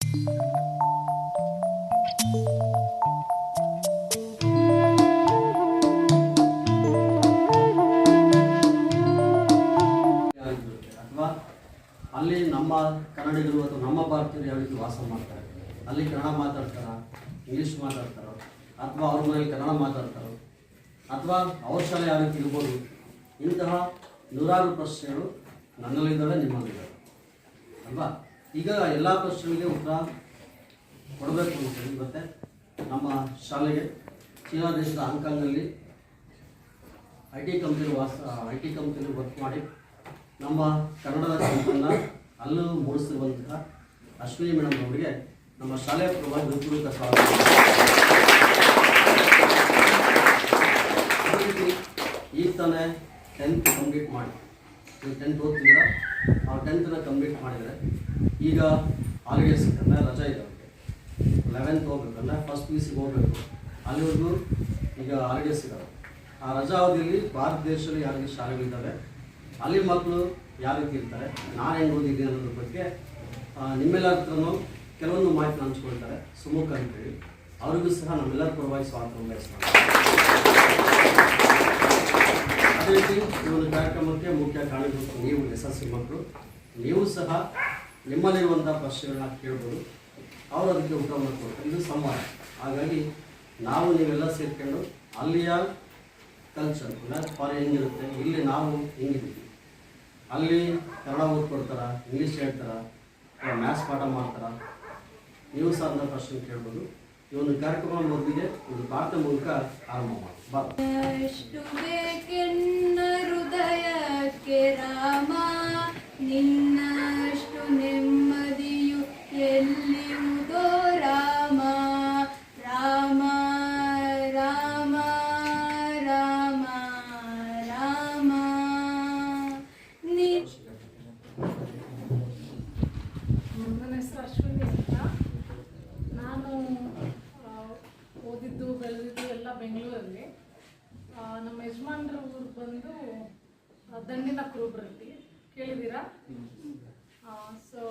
ಅಥವಾ ಅಲ್ಲಿ ನಮ್ಮ ಕನ್ನಡಿಗರು ಅಥವಾ ನಮ್ಮ ಭಾರತೀಯರು ಯಾವ ರೀತಿ ವಾಸ ಮಾಡ್ತಾರೆ, ಅಲ್ಲಿ ಕನ್ನಡ ಮಾತಾಡ್ತಾರ, ಇಂಗ್ಲೀಷ್ ಮಾತಾಡ್ತಾರೋ, ಅಥವಾ ಅವ್ರ ಮನೇಲಿ ಕನ್ನಡ ಮಾತಾಡ್ತಾರೋ, ಅಥವಾ ಅವ್ರ ಶಾಲೆ ಯಾವ ರೀತಿ ಇರ್ಬೋದು, ಇಂತಹ ನೂರಾರು ಪ್ರಶ್ನೆಗಳು ನನ್ನಲ್ಲಿದ್ದಾವೆ, ನಿಮ್ಮಲ್ಲಿದ್ದಾವೆ ಅಲ್ವಾ. ಈಗ ಎಲ್ಲ ಪ್ರಶ್ನೆಗಳಿಗೆ ಉತ್ತರ ಕೊಡಬೇಕು ಅಂತೇಳಿ ಮತ್ತೆ ನಮ್ಮ ಶಾಲೆಗೆ ಚೀನಾ ದೇಶದ ಹಾಂಗ್ಕಾಂಗ್ನಲ್ಲಿ ಐ ಟಿ ಕಂಪ್ನಿಯಲ್ಲಿ ವರ್ಕ್ ಮಾಡಿ ನಮ್ಮ ಕನ್ನಡದ ಕಂಪನ್ನು ಅಲ್ಲೂ ಮೂಡಿಸಿರುವಂತಹ ಅಶ್ವಿನಿ ಮೇಡಮ್ ಅವರಿಗೆ ನಮ್ಮ ಶಾಲೆಯ ಪರವಾಗಿ ಹೃತ್ಪೂರ್ವಕ ಸ್ವಾಗತ. ಅದೇ ರೀತಿ ಈಗ ತಾನೇ 10th ಕಂಪ್ಲೀಟ್ ಮಾಡಿ, ನೀವು 10th ಓದ್ತಿದ್ದೀರಾ, ಅವ್ರು 10th ಕಂಪ್ಲೀಟ್ ಮಾಡಿದರೆ ಈಗ ಹಾಲಿಡೇಸ್ ಸಿಕ್ಕಂದ್ರೆ ರಜಾ ಇದೆ ಅವ್ರಿಗೆ. 11th ಹೋಗ್ಬೇಕಂದ್ರೆ ಫಸ್ಟ್ PUC ಹೋಗಬೇಕು, ಅಲ್ಲಿವರೆಗೂ ಈಗ ಹಾಲಿಡೇಸ್ ಇದ್ದಾವೆ. ಆ ರಜಾ ಅವಧಿಯಲ್ಲಿ ಭಾರತ ದೇಶದಲ್ಲಿ ಯಾವ ರೀತಿ ಶಾಲೆಗಳಿದ್ದಾವೆ, ಅಲ್ಲಿ ಮಕ್ಕಳು ಯಾವ ರೀತಿ ಇರ್ತಾರೆ, ನಾನು ಹೆಂಗೆ ಓದಿದ್ದೀನಿ ಅನ್ನೋದ್ರ ಬಗ್ಗೆ ನಿಮ್ಮೆಲ್ಲರ ಹತ್ರನೂ ಕೆಲವೊಂದು ಮಾಹಿತಿ ಹಂಚ್ಕೊಳ್ತಾರೆ ಸುಮುಖ ಅಂತೇಳಿ. ಅವ್ರಿಗೂ ಸಹ ನಮ್ಮೆಲ್ಲರ ಪರವಾಗಿ ಸ್ವಾಗತ ಬಯಸ್ತಾರೆ. ಅದೇ ರೀತಿ ಈ ಒಂದು ಕಾರ್ಯಕ್ರಮಕ್ಕೆ ಮುಖ್ಯ ಕಾರಣಗಳು ನೀವು SSLC ಮಕ್ಕಳು, ನೀವು ಸಹ ನಿಮ್ಮಲ್ಲಿರುವಂಥ ಪ್ರಶ್ನೆಗಳನ್ನ ಕೇಳ್ಬೋದು, ಅವರು ಅದಕ್ಕೆ ಉತ್ತರವನ್ನು ಕೊಡ್ತಾರೆ. ಇದು ಸಂವಾದ. ಹಾಗಾಗಿ ನಾವು ನೀವೆಲ್ಲ ಸೇರ್ಕೊಂಡು ಅಲ್ಲಿಯ ಕಲ್ಚರ್ ಫಾರ್ ಹೆಂಗಿರುತ್ತೆ, ಇಲ್ಲಿ ನಾವು ಹೆಂಗಿದ್ದೀವಿ, ಅಲ್ಲಿ ಕನ್ನಡ ಓದ್ಕೊಡ್ತಾರ, ಇಂಗ್ಲೀಷ್ ಹೇಳ್ತಾರ, ಮ್ಯಾಥ್ಸ್ ಪಾಠ ಮಾಡ್ತಾರ, ನೀವು ಸಹ ಅಂತ ಪ್ರಶ್ನೆ ಕೇಳ್ಬೋದು. ಈ ಒಂದು ಕಾರ್ಯಕ್ರಮ ಮೊದಲಿಗೆ ಒಂದು ಪಾಠ ಮೂಲಕ ಆರಂಭ ಮಾಡಿ. ಎಷ್ಟು ಬೇಕೆನ್ನ ಹೃದಯಕ್ಕೆ ರಾಮ, ನಿನ್ನಷ್ಟು ನೆಮ್ಮದಿಯು ಎಲ್ಲಿರುವುದೋ ರಾಮ. ರಾಮ ರಾಮ ರಾಮ ರಾಮ. ನನ್ನ ಹೆಸರು ಅಶ್ವಿನಿ ಅಂತ. ನಾನು ಓದಿದ್ದು ಬೆಳೆದಿದ್ದು ಎಲ್ಲ ಬೆಂಗಳೂರಲ್ಲಿ. ನಮ್ಮ ಯಜಮಾನ್ರ ಊರು ಬಂದು ದಂಡಿನ ಕುರುಬ್ರಲ್ಲಿ, ಕೇಳಿದ್ದೀರಾ? ಸೊ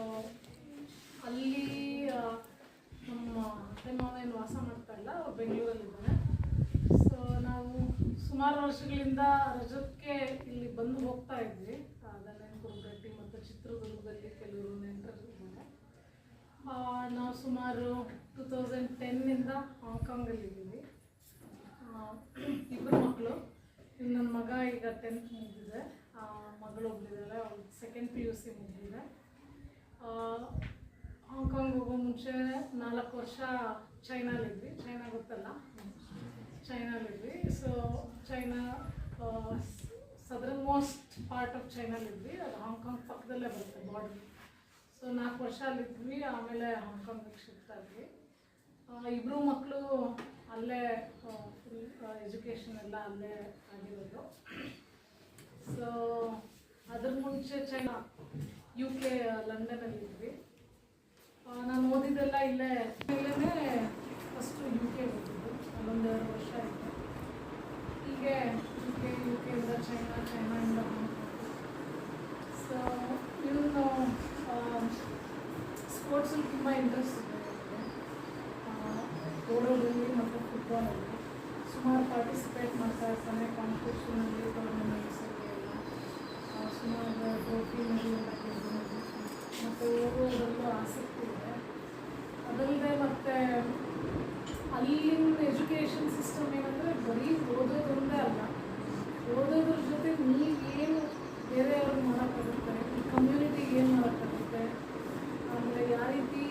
ಅಲ್ಲಿ ನಮ್ಮ ಅತ್ತೆ ಮಾವ ಏನು ವಾಸ ಮಾಡ್ತಾ ಇಲ್ಲ, ಅವ್ರು ಬೆಂಗಳೂರಲ್ಲಿದ್ದಾರೆ. ಸೊ ನಾವು ಸುಮಾರು ವರ್ಷಗಳಿಂದ ರಜಕ್ಕೆ ಇಲ್ಲಿ ಬಂದು ಹೋಗ್ತಾ ಇದ್ವಿ. ದಂಡಿನ ಕುರುಬ್ರಟ್ಟಿ ಮತ್ತು ಚಿತ್ರದುರ್ಗದಲ್ಲಿ ಕೆಲವರು ನೆಂಟರಿದ್ದಾರೆ. ನಾವು ಸುಮಾರು 2010ನಿಂದ ಹಾಂಗ್ಕಾಂಗಲ್ಲಿದ್ದೀವಿ. ಇಬ್ಬರು ಮಕ್ಕಳು. ನನ್ನ ಮಗ ಈಗ 10th ಮುಗಿದಿದೆ, ಮಗಳು ಒಬ್ಬಳಿದ್ದಾರೆ, ಅವ್ಳು 2nd PUC ಮುಗಿದಿದೆ. ಹಾಂಗ್ಕಾಂಗ್ ಹೋಗೋ ಮುಂಚೆ 4 ವರ್ಷ ಚೈನಾಲಿದ್ವಿ. ಚೈನಾ ಗೊತ್ತಲ್ಲ, ಚೈನಾಲಿದ್ವಿ. So China southern most part of ಚೈನಾಲಿದ್ವಿ. ಅದು ಹಾಂಗ್ಕಾಂಗ್ ಪಕ್ಕದಲ್ಲೇ ಬರುತ್ತೆ ಬಾರ್ಡರ್. ಸೊ 4 ವರ್ಷ ಅಲ್ಲಿದ್ವಿ. ಆಮೇಲೆ ಹಾಂಗ್ಕಾಂಗಿಗೆ ಶಿಫ್ಟ್ ಆದ್ವಿ. ಇಬ್ಬರು ಮಕ್ಕಳು ಅಲ್ಲೇ ಫುಲ್ ಎಜುಕೇಷನ್ ಎಲ್ಲ ಅಲ್ಲೇ ಆಗಿರೋದು. ಸೊ ಅದ್ರ ಮುಂಚೆ ಚೈನಾ UK ಲಂಡನಲ್ಲಿದ್ವಿ. ನಾನು ಓದಿದ್ದೆಲ್ಲ ಇಲ್ಲೇ ಫಸ್ಟು UK ಓದಿದ್ದು, ಅಲ್ಲೊಂದು 2 ವರ್ಷ ಆಯಿತು. ಹೀಗೆ UK ಚೈನಾಯಿಂದ ಸೊ ಇವನು ಸ್ಪೋರ್ಟ್ಸಲ್ಲಿ ತುಂಬ ಇಂಟ್ರೆಸ್ಟ್ ಇದೆ. ಓಡೋದ್ರಲ್ಲಿ ಮತ್ತು ಫುಟ್ಬಾಲಲ್ಲಿ ಸುಮಾರು ಪಾರ್ಟಿಸಿಪೇಟ್ ಮಾಡ್ತಾ ಇರ್ತಾನೆ. ಕಾಂಪಿಟೇಷನಲ್ಲಿ, ಟೂರ್ನಮೆಂಟ್ಸಲ್ಲಿ ಎಲ್ಲ ಸುಮಾರು ಟ್ರೋಫಿನಲ್ಲಿ ಎಲ್ಲ ಗೆದ್ದಿದ್ದೀನಿ. ಮತ್ತು ಓದೋದ್ರಲ್ಲೂ ಆಸಕ್ತಿ ಇದೆ. ಅದಲ್ಲದೆ ಮತ್ತು ಅಲ್ಲಿನ ಎಜುಕೇಷನ್ ಸಿಸ್ಟಮ್ ಏನಂದರೆ ಬರೀ ಓದೋದೊಂದೇ ಅಲ್ಲ, ಓದೋದ್ರ ಜೊತೆ ನೀವೇನು ಬೇರೆಯವ್ರಿಗೆ ಮಾಡೋಕ್ಕಾಗುತ್ತೆ, ಈ ಕಮ್ಯುನಿಟಿಗೆ ಏನು ಮಾಡೋಕ್ಕಾಗುತ್ತೆ, ಆಮೇಲೆ ಯಾವ ರೀತಿ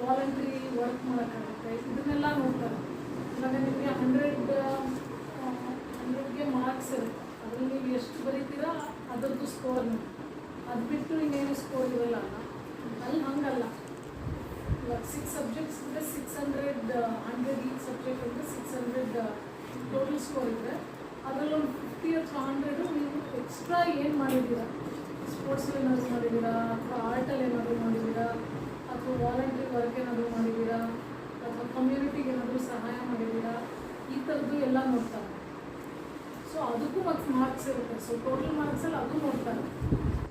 ವಾಲಂಟ್ರಿ ವರ್ಕ್ ಮಾಡೋಕ್ಕಾಗುತ್ತೆ, ಇದನ್ನೆಲ್ಲ ನೋಡ್ತಾರೆ. ಇವಾಗ ನಿಮಗೆ 100ಗೆ ಮಾರ್ಕ್ಸ್ ಇರುತ್ತೆ, ಅದರಲ್ಲಿ ನೀವು ಎಷ್ಟು ಬರೀತೀರಾ ಅದರದ್ದು ಸ್ಕೋರ್. ಅದು ಬಿಟ್ಟು ಇನ್ನೇನು ಸ್ಕೋರ್ ಇರೋಲ್ಲ ಅಲ್ಲಿ. ಹಂಗಲ್ಲ, ಇವಾಗ 6 ಸಬ್ಜೆಕ್ಟ್ಸ್ ಇದ್ದರೆ 600, 100 ಈ ಸಬ್ಜೆಕ್ಟ್ ಅಂದರೆ 600 ಟೋಟಲ್ ಸ್ಕೋರ್ ಇದೆ. ಅದರಲ್ಲಿ ಒಂದು 50 ಅಥವಾ 100 ನೀವು ಎಕ್ಸ್ಟ್ರಾ ಏನು ಮಾಡಿದ್ದೀರಾ, ಸ್ಪೋರ್ಟ್ಸಲ್ಲಿ ಏನಾದರೂ ಮಾಡಿದ್ದೀರಾ, ಅಥವಾ ಆರ್ಟಲ್ಲಿ ಏನಾದರೂ ಮಾಡಿದ್ದೀರಾ, ಅಥವಾ ವಾಲಂಟ್ರಿ ವರ್ಕ್ ಏನಾದರೂ ಮಾಡಿದ್ದೀರಾ, ಅಥವಾ ಕಮ್ಯುನಿಟಿಗೆ ಏನಾದರೂ ಸಹಾಯ ಮಾಡಿದ್ದೀರಾ, ಈ ಥರದ್ದು ಎಲ್ಲ ನೋಡ್ತಾರೆ. ಸೊ ಅದಕ್ಕೂ ಮತ್ತು ಮಾರ್ಕ್ಸ್ ಇರುತ್ತೆ. ಸೊ ಟೋಟಲ್ ಮಾರ್ಕ್ಸಲ್ಲಿ ಅದು ನೋಡ್ತಾರೆ.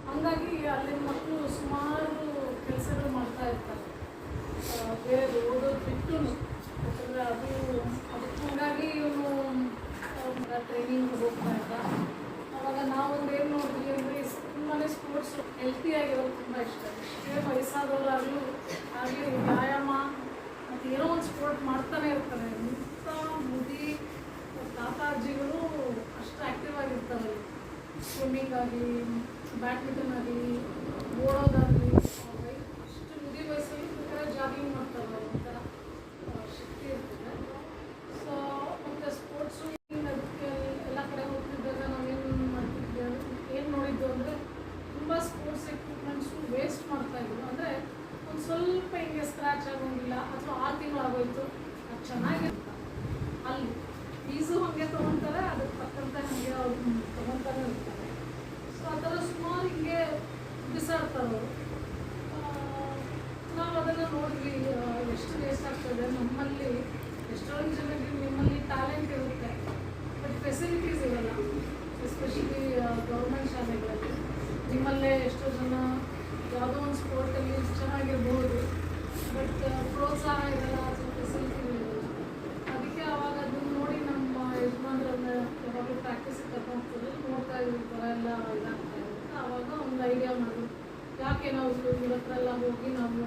ಹಾಗಾಗಿ ಅಲ್ಲಿನ ಮಕ್ಕಳು ಸುಮಾರು ಕೆಲಸಗಳು ಮಾಡ್ತಾ ಆಗಿರೋದು ತುಂಬ ಇಷ್ಟ. ಎಷ್ಟೇ ವಯಸ್ಸಾದವರಾಗಲೂ ಹಾಗೆ ವ್ಯಾಯಾಮ ಮತ್ತು ಏನೋ ಒಂದು ಸ್ಪೋರ್ಟ್ ಮಾಡ್ತಾನೆ ಇರ್ತಾರೆ. ಇಂಥ ಮುದಿ ತಾತ ಅಜ್ಜಿಗಳು ಅಷ್ಟು ಆ್ಯಕ್ಟಿವ್ ಆಗಿರ್ತಾರೆ. ಸ್ವಿಮ್ಮಿಂಗ್ ಆಗಲಿ, ಬ್ಯಾಡ್ಮಿಂಟನ್ ಆಗಲಿ, ಓಡೋದಾಗಲಿ, ಅಷ್ಟು ಮುದಿ ವಯಸ್ಸಲ್ಲಿ ಬೇಕಾದ್ರೆ ಜಾಗಿಂಗ್ ಮಾಡ್ತಾರೆ. ಒಂಥರ ಶಕ್ತಿ ಇರ್ತದೆ. ಸೊ ಮತ್ತು ಸ್ಪೋರ್ಟ್ಸು ಅದಕ್ಕೆ ಎಲ್ಲ ಕಡೆ ಹೋಗ್ತಿದ್ದಾಗ ನಾವೇನು ಮಾಡ್ತಿದ್ವಿ, ಏನು ನೋಡಿದ್ದು ಅಂದರೆ ತುಂಬ ಸ್ಪೋರ್ಟ್ಸ್ ಎಕ್ವಿಪ್ಮೆಂಟ್ಸು ವೇಸ್ಟ್ ಮಾಡ್ತಾಯಿದ್ರು. ಅಂದರೆ ಒಂದು ಸ್ವಲ್ಪ ಹಿಂಗೆ ಸ್ಕ್ರ್ಯಾಚ್ ಆಗೋಂಗಿಲ್ಲ, ಅಥವಾ 6 ತಿಂಗಳು ಆಗೋಯ್ತು, ಅದು ಚೆನ್ನಾಗಿರುತ್ತೆ. ಅಲ್ಲಿ ಫೀಸು ಹಾಗೆ ತೊಗೊತಾರೆ, ಅದಕ್ಕೆ ತಕ್ಕಂತೆ ಹಾಗೆ ಅವ್ರು ತೊಗೊತಾನೆ ಇರ್ತಾರೆ. ಸೊ ಆ ಥರ ಸುಮಾರು ಹಿಂಗೆ ಬಿಸಾಡ್ತಾರೆ ಅವರು. ನಾವು ಅದನ್ನು ನೋಡಿದ್ವಿ, ಎಷ್ಟು ವೇಸ್ಟ್ ಆಗ್ತದೆ. ನಮ್ಮಲ್ಲಿ ಎಷ್ಟೊಂದು ಜನಕ್ಕೆ ನಿಮ್ಮಲ್ಲಿ ಟ್ಯಾಲೆಂಟ್ ಇರುತ್ತೆ, ಬಟ್ ಫೆಸಿಲಿಟೀಸ್ ಇರಲ್ಲ. ಎಸ್ಪೆಷಲಿ ಗೌರ್ಮೆಂಟ್ ಶಾಲೆಗಳಲ್ಲಿ ನಿಮ್ಮಲ್ಲೇ ಎಷ್ಟೋ ಜನ ಯಾವುದೋ ಒಂದು ಸ್ಪೋರ್ಟಲ್ಲಿ ಚೆನ್ನಾಗಿರ್ಬೋದು, ಬಟ್ ಪ್ರೋತ್ಸಾಹ ಇರಲ್ಲ ಅಥವಾ ಫೆಸಿಲಿಟಿಗಳಿರಲ್ಲ. ಅದಕ್ಕೆ ಆವಾಗ ಅದನ್ನು ನೋಡಿ ನಮ್ಮ ಯಜಮಾನ್ರನ್ನ ಯಾವಾಗಲೂ ಪ್ರಾಕ್ಟೀಸಿಗೆ ಕರ್ಕೊಂಡು ಹೋಗ್ತಾರೆ, ನೋಡ್ತಾ ಇದ್ವಿ ಈ ಥರ ಎಲ್ಲ ಇದಾಗ್ತಾ ಇರುತ್ತೆ. ಆವಾಗ ಒಂದು ಐಡಿಯಾ ಮಾಡೋದು, ಯಾಕೆ ನಾವು ಇವ್ರ ಹತ್ರ ಎಲ್ಲ ಹೋಗಿ ನಾವು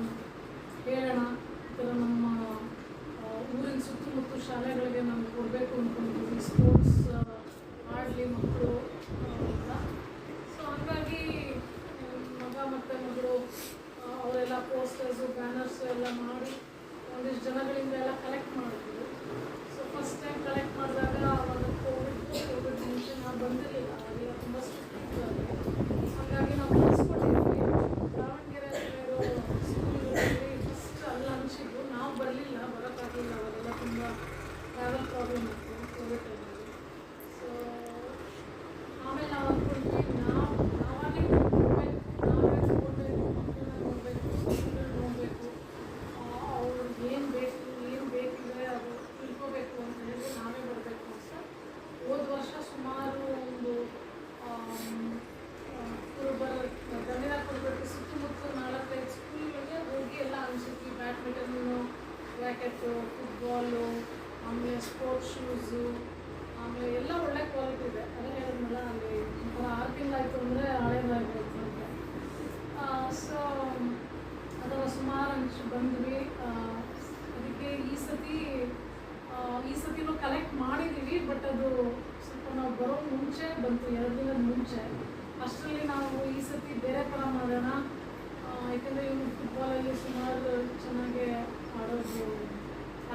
ಹೇಳೋಣ, ಈ ಥರ ನಮ್ಮ ಊರಿನ ಸುತ್ತಮುತ್ತ ಶಾಲೆಗಳಿಗೆ ನಾವು ಕೊಡಬೇಕು ಅಂದ್ಕೊಂಡಿದ್ವಿ, ಸ್ಪೋರ್ಟ್ಸ್ ಆಡಲಿ ಮಕ್ಕಳು ಅಂತ. ಸೊ ಹಾಗಾಗಿ ಮಗ ಮತ್ತು ಮಗಳು ಅವರೆಲ್ಲ ಪೋಸ್ಟರ್ಸು, ಬ್ಯಾನರ್ಸು ಎಲ್ಲ ಮಾಡಿ ಒಂದಿಷ್ಟು ಜನಗಳಿಂದ ಎಲ್ಲ ಕಲೆಕ್ಟ್ ಮಾಡಿದ್ರು. ಸೊ ಫಸ್ಟ್ ಟೈಮ್ ಕಲೆಕ್ಟ್ ಮಾಡಿದಾಗ ಅವಾಗ ಕೋವಿಡ್ ಟೆನ್ಷನ್ ಬಂದಿರಲಿಲ್ಲ, ಅಲ್ಲಿ ತುಂಬ ಸ್ಟ್ರಿಕ್ಟ್ ಇತ್ತು. ಹಾಗಾಗಿ ನಾವು ಕಲಿಸ್ಕೊಟ್ಟಿದ್ವಿ. ದಾವಣಗೆರೆಯಲ್ಲಿ ಇರೋ ಸ್ಕೂಲ್ಗಳಲ್ಲಿ ಫಸ್ಟ್ ಅಲ್ಲಿ ಹಂಚಿದ್ದು, ನಾವು ಬರಲಿಲ್ಲ, ಬರೋಕ್ಕಾಗಲಿಲ್ಲ, ಅವಾಗೆಲ್ಲ ತುಂಬ ಟ್ರಾವೆಲ್ ಪ್ರಾಬ್ಲಮ್ ಇತ್ತು ಕೋವಿಡ್ ಟೈಮಲ್ಲಿ. ಸೊ ಆಮೇಲೆ ನಾವು ಅಂದ್ಕೊಂಡ್ವಿ, ನಾವಾಗಲೇ ನೋಡಬೇಕು, ನಾವೇ ನೋಡಬೇಕು, ಮಕ್ಕಳನ್ನ ನೋಡಬೇಕು, ಸ್ಕೂಲಲ್ಲಿ ನೋಡಬೇಕು, ಅವ್ರಿಗೆ ಏನು ಬೇಕಿದ್ರೆ ಅದು ತಿಳ್ಕೋಬೇಕು ಅಂತ ಹೇಳಿ ನಾವೇ ಬರಬೇಕು ಅಂತ. ಹೋದ ವರ್ಷ ಸುಮಾರು ಒಂದು ಗಂಡಿನ ಕೊಡಬೇಕು ಸುತ್ತಮುತ್ತ 4-5 ಸ್ಕೂಲ್ಗಳಿಗೆ ಹೋಗಿ ಎಲ್ಲ ಅನಿಸಿದ್ವಿ. ಬ್ಯಾಡ್ಮಿಂಟನ್ನು, ರ್ಯಾಕೆಟು, ಫುಟ್ಬಾಲು, ಆಮೇಲೆ ಸ್ಪೋರ್ಟ್ಸ್ ಶೂಸು, ಆಮೇಲೆ ಎಲ್ಲ ಒಳ್ಳೆ ಕ್ವಾಲಿಟಿ ಇದೆ. ಅದೇ ಹೇಳಿದ್ನಲ್ಲ, ಅಲ್ಲಿ 6 ತಿಂಗಳಾಯಿತು ಅಂದರೆ ಹಳೇದಾಗಿರುತ್ತೆ ಅಂತ. ಸೊ ಅದರ ಸುಮಾರು ಹಂಚಿ ಬಂದ್ವಿ. ಅದಕ್ಕೆ ಈ ಸತಿನೂ ಕಲೆಕ್ಟ್ ಮಾಡಿದ್ದೀವಿ, ಬಟ್ ಅದು ಸ್ವಲ್ಪ ನಾವು ಬರೋ ಮುಂಚೆ ಬಂತು, 2 ದಿನದ ಮುಂಚೆ. ಅಷ್ಟರಲ್ಲಿ ನಾವು ಈ ಸತಿ ಬೇರೆ ಥರ ಮಾಡೋಣ, ಯಾಕೆಂದರೆ ಇವನು ಫುಟ್ಬಾಲಲ್ಲಿ ಸುಮಾರು ಚೆನ್ನಾಗೆ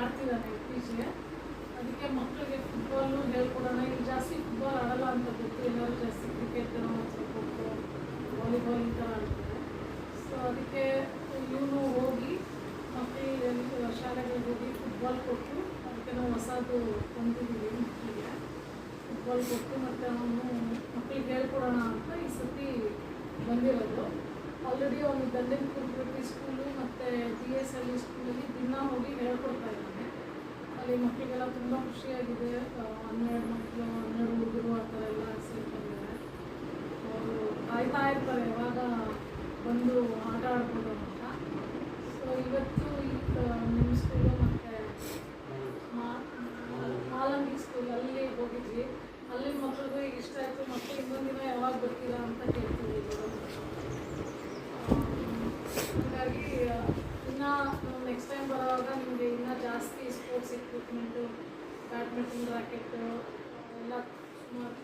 ಆಡ್ತಿದ್ದಾನೆ ಇತ್ತೀಚೆಗೆ. ಅದಕ್ಕೆ ಮಕ್ಕಳಿಗೆ ಫುಟ್ಬಾಲ್ನು ಹೇಳ್ಕೊಡೋಣ. ಇಲ್ಲಿ ಜಾಸ್ತಿ ಫುಟ್ಬಾಲ್ ಆಡಲ್ಲ ಅಂತ ಗೊತ್ತು, ಎಲ್ಲರೂ ಜಾಸ್ತಿ ಕ್ರಿಕೆಟ್ ಅಥವಾ ಖೋಖೋ, ವಾಲಿಬಾಲ್ ಈ ಥರ ಆಡ್ತಾರೆ. ಸೊ ಅದಕ್ಕೆ ಇವನು ಹೋಗಿ ಮಕ್ಕಳಿಗೆ ಶಾಲೆಗಳಿಗೆ ಹೋಗಿ ಫುಟ್ಬಾಲ್ ಕೊಟ್ಟು, ಅದಕ್ಕೆ ನಾವು ಹೊಸದು ತಂದಿದ್ದೀವಿ ಮಕ್ಕಳಿಗೆ ಫುಟ್ಬಾಲ್ ಕೊಟ್ಟು, ಮತ್ತು ಅವನು ಮಕ್ಕಳಿಗೆ ಹೇಳ್ಕೊಡೋಣ ಅಂತ ಈ ಸತಿ ಬಂದಿರೋದು. ಆಲ್ರೆಡಿ ಅವನು ಗಂಡಿನ ಕುರುಬಿ ಸ್ಕೂಲು ಮತ್ತು GSLE ಸ್ಕೂಲಲ್ಲಿ ದಿನ ಹೋಗಿ ಹೇಳ್ಕೊಡ್ತಾ ಇದ್ದಾನೆ. ಅಲ್ಲಿ ಮಕ್ಕಳಿಗೆಲ್ಲ ತುಂಬ ಖುಷಿಯಾಗಿದೆ. 12 ಮಕ್ಕಳು, 12 ಹುಡುಗರು ಆ ಥರ ಎಲ್ಲ ಸೇರ್ಕೊಂಡಿದ್ದಾರೆ. ಅವರು ಕಾಯ್ತಾ ಇರ್ತಾರೆ ಯಾವಾಗ ಬಂದು ಆಟ ಆಡ್ಬೋದು ಅಂತ. ಸೊ ಇವತ್ತು ನಿಮ್ಮ ಸ್ಕೂಲು ಮತ್ತು ಮಾಲಂಗಿ ಸ್ಕೂಲ್ ಅಲ್ಲಿ ಹೋಗಿದ್ವಿ. ಅಲ್ಲಿ ಮಕ್ಕಳಿಗೂ ಇಷ್ಟ ಆಯಿತು. ಮಕ್ಕಳು ಇನ್ನೊಂದು ದಿನ ಯಾವಾಗ ಬರ್ತೀರಾ ಅಂತ ಕೇಳ್ತೀವಿ. ಹಾಗಾಗಿ ಇನ್ನೂ ನೆಕ್ಸ್ಟ್ ಟೈಮ್ ಬರೋವಾಗ ನಿಮಗೆ ಇನ್ನೂ ಜಾಸ್ತಿ ಸ್ಪೋರ್ಟ್ಸ್ ಎಕ್ವಿಪ್ಮೆಂಟು, ಬ್ಯಾಡ್ಮಿಂಟನ್ ರ್ಯಾಕೆಟ್ಟು ಎಲ್ಲ ಸುಮಾರು